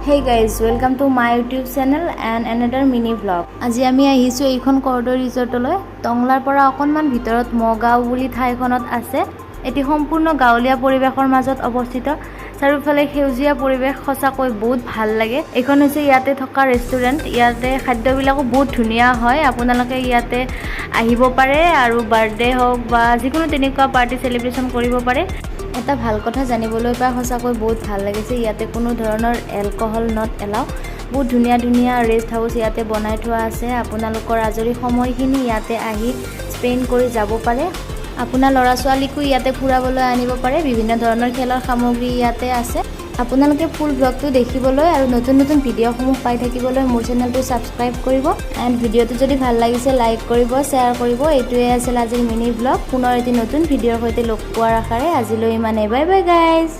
Hey guys, welcome to my YouTube channel and another mini vlog. আজি আমি আহিছো এইখন Kordoi Resort লৈ টংলাৰ পৰা অকনমান ভিতৰত মগাঁও বুলি ঠাইখনত আছে। এটি সম্পূৰ্ণ গাঁৱলীয়া পৰিৱেশৰ মাজত অৱস্থিত। চাৰিওফালে সেউজীয়া পৰিৱেশ সঁচাকৈ বহুত ভাল লাগে। এইখন হৈছে ইয়াতে থকা ৰেষ্টুৰেণ্ট। ইয়াতে খাদ্যবিলাকো বহুত ধুনীয়া হয়। আপোনালোকে ইয়াতে আহিব পাৰে আৰু বাৰ্থডে হওক বা যিকোনো তেনেকুৱা পাৰ্টি সেলিব্ৰেশন কৰিব পাৰে। এটা ভাল কথা জানিবলৈ পাই সঁচাকৈ বহুত ভাল লাগিছে। ইয়াতে কোনো ধৰণৰ এলকহল নট এলাও। বহুত ধুনীয়া ধুনীয়া ৰেষ্ট হাউচ ইয়াতে বনাই থোৱা আছে। আপোনালোকৰ আজৰি সময়খিনি ইয়াতে আহি স্পেন্ড কৰি যাব পাৰে। আপোনাৰ ল'ৰা ছোৱালীকো ইয়াতে ফুৰাবলৈ আনিব পাৰে। বিভিন্ন ধৰণৰ খেলৰ সামগ্ৰী ইয়াতে আছে। আপোনালোকে ফুল ব্লগটো দেখিবলৈ আৰু নতুন নতুন ভিডিঅ'সমূহ পাই থাকিবলৈ মোৰ চেনেলটো সাবস্ক্ৰাইব কৰিব এণ্ড ভিডিঅ'টো যদি ভাল লাগিছে লাইক কৰিব, শ্বেয়াৰ কৰিব। এইটোৱে আছিল আজিৰ মিনি ব্লগ। পুনৰ এটি নতুন ভিডিঅ'ৰ সৈতে লগ পোৱাৰ আশাৰে আজিলৈ ইমানেই। Bye bye guys.